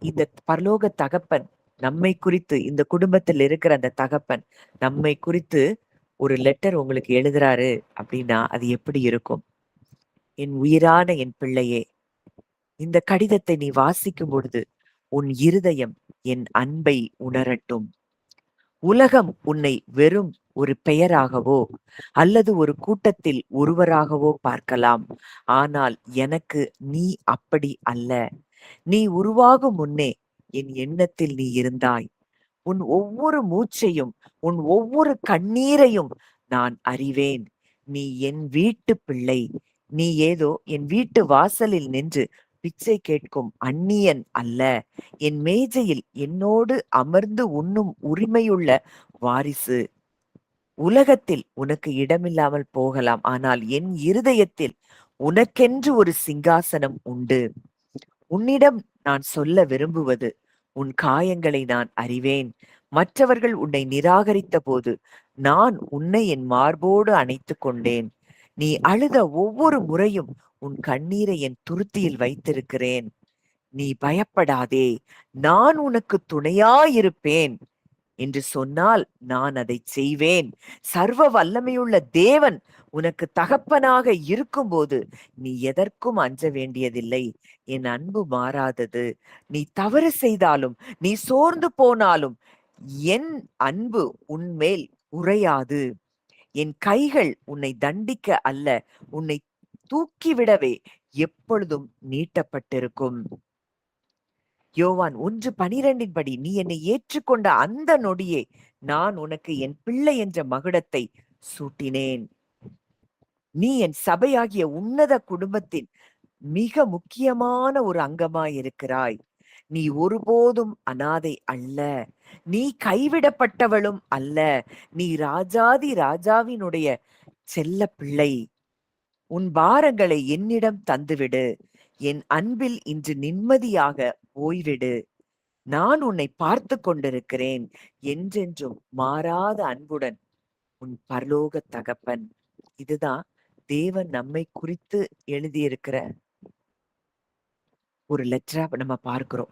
இந்த பரலோக தகப்பன் நம்மை குறித்து, இந்த குடும்பத்தில் இருக்கிற அந்த தகப்பன் நம்மை குறித்து ஒரு லெட்டர் உங்களுக்கு எழுதுறாரு அப்படின்னா அது எப்படி இருக்கும்? என் உயிரான என் பிள்ளையே, இந்த கடிதத்தை நீ வாசிக்கும் பொழுது உன் இருதயம் என் அன்பை உணரட்டும். உலகம் உன்னை வெறும் ஒரு பெயராகவோ அல்லது ஒரு கூட்டத்தில் ஒருவராகவோ பார்க்கலாம். ஆனால் எனக்கு நீ அப்படி அல்ல. நீ உருவாகும் முன்னே என் எண்ணத்தில் நீ இருந்தாய். உன் ஒவ்வொரு மூச்சையும், உன் ஒவ்வொரு கண்ணீரையும் நான் அறிவேன். நீ என் வீட்டு பிள்ளை. நீ ஏதோ என் வீட்டு வாசலில் நின்று பிச்சை கேட்கும் அந்நியன் அல்ல. என் மேஜையில் என்னோடு அமர்ந்து உண்ணும் உரிமையுள்ள வாரிசு. உலகத்தில் உனக்கு இடமில்லாமல் போகலாம். ஆனால் என் இருதயத்தில் உனக்கென்று ஒரு சிங்காசனம் உண்டு. உன்னிடம் நான் சொல்ல விரும்புவது, உன் காயங்களை நான் அறிவேன். மற்றவர்கள் உன்னை நிராகரித்த போது நான் உன்னை என் மார்போடு அணைத்துக் கொண்டேன். நீ அழுத ஒவ்வொரு முறையும் உன் கண்ணீரை என் துருத்தியில் வைத்திருக்கிறேன். நீ பயப்படாதே, நான் உனக்கு துணையாயிருப்பேன் என்று சொன்னால் நான் அதை செய்வேன். சர்வ வல்லமையுள்ள தேவன் உனக்கு தகப்பனாக இருக்கும்போது நீ எதற்கும் அஞ்ச வேண்டியதில்லை. என் அன்பு மாறாதது. நீ தவறு செய்தாலும், நீ சோர்ந்து போனாலும் என் அன்பு உன்மேல் குறையாது. என் கைகள் உன்னை தண்டிக்க அல்ல, உன்னை தூக்கிவிடவே எப்பொழுதும் நீட்டப்பட்டிருக்கும். யோவான் 1:12 படி, நீ என்னை ஏற்றுக்கொண்ட அந்த நொடியே நான் உனக்கு என் பிள்ளை என்ற மகுடத்தை சூட்டினேன். நீ என் சபையாகிய உன்னத குடும்பத்தின் மிக முக்கியமான ஒரு அங்கமாயிருக்கிறாய். நீ ஒருபோதும் அனாதை அல்ல. நீ கைவிடப்பட்டவளும் அல்ல. நீ ராஜாதி ராஜாவினுடைய செல்ல பிள்ளை. உன் பாரங்களை என்னிடம் தந்துவிடு. என் அன்பில் இன்று நிம்மதியாக ஓய்விடு. நான் உன்னை பார்த்து கொண்டிருக்கிறேன். என்றென்றும் மாறாத அன்புடன் உன் பரலோக தகப்பன். இதுதான் தேவன் நம்மை குறித்து எழுதியிருக்கிற ஒரு லெட்டரா நம்ம பார்க்கிறோம்.